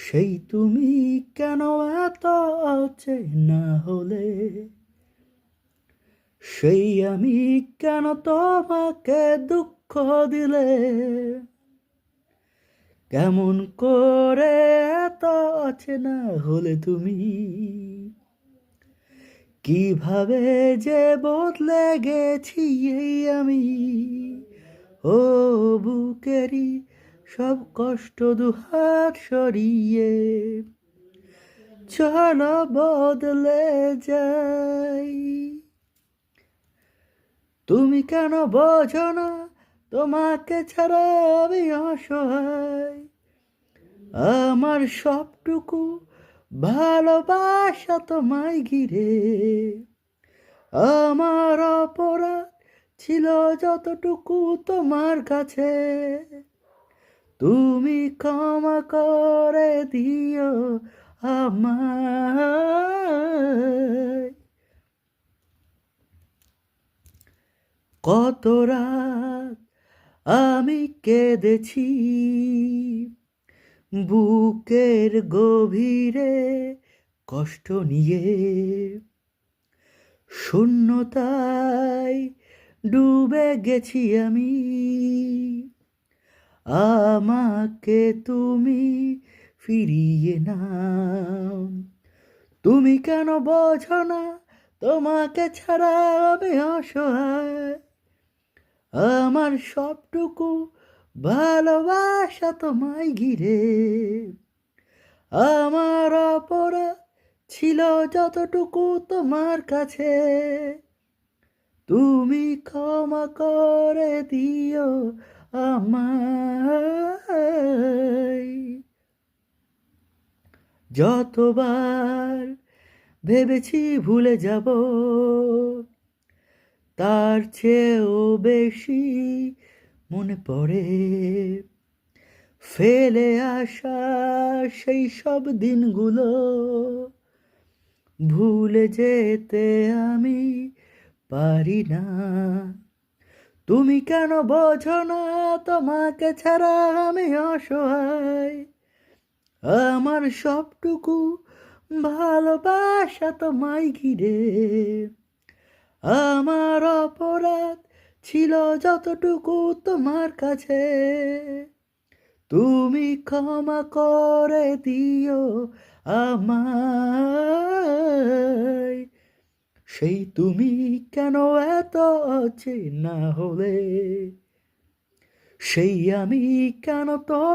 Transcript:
সেই তুমি কেন এত অচেনা হলে, সেই আমি কেন তোমাকে দুঃখ দিলে, কেমন করে এত অচেনা হলে তুমি, কিভাবে যে বদলে গেছি এই আমি। ও বুকেরই সব কষ্ট দুহাত সরিয়ে চলো বদলে যাই। তুমি কেন বোঝো না তোমাকে ছাড়া আমি অসহায়, আমার সবটুকু ভালোবাসা তোমায় ঘিরে, আমার অপরাধ ছিল যতটুকু তোমার কাছে, তুমি ক্ষমা করে দিও আমায়। কত রাত আমি কেঁদেছি বুকের গভীরে কষ্ট নিয়ে, শূন্যতায় ডুবে গেছি আমি, আমাকে তুমি ফিরিয়ে নাও। তুমি কেন বোঝো না তোমাকে ছাড়া আমি অসহায়, আমার সবটুকু ভালোবাসা তোমায় ঘিরে, আমার অপরাধ ছিল যতটুকু তোমার কাছে, তুমি ক্ষমা করে দিও আমায়। যতবার ভেবেছি ভুলে যাব, তার চেয়েও বেশি মনে পড়ে ফেলে আসা সেই সব দিনগুলো, ভুলে যেতে আমি পারি না। তুমি কেন বোঝো না তোমাকে ছাড়া আমি অসহায়, আমার সবটুকু ভালোবাসা তোমায় ঘিরে, আমার অপরাধ ছিল যতটুকু তোমার কাছে, তুমি ক্ষমা করে দিও আমায়। সেই তুমি কেন এত অচেনা হলে, সেই আমি কেন তো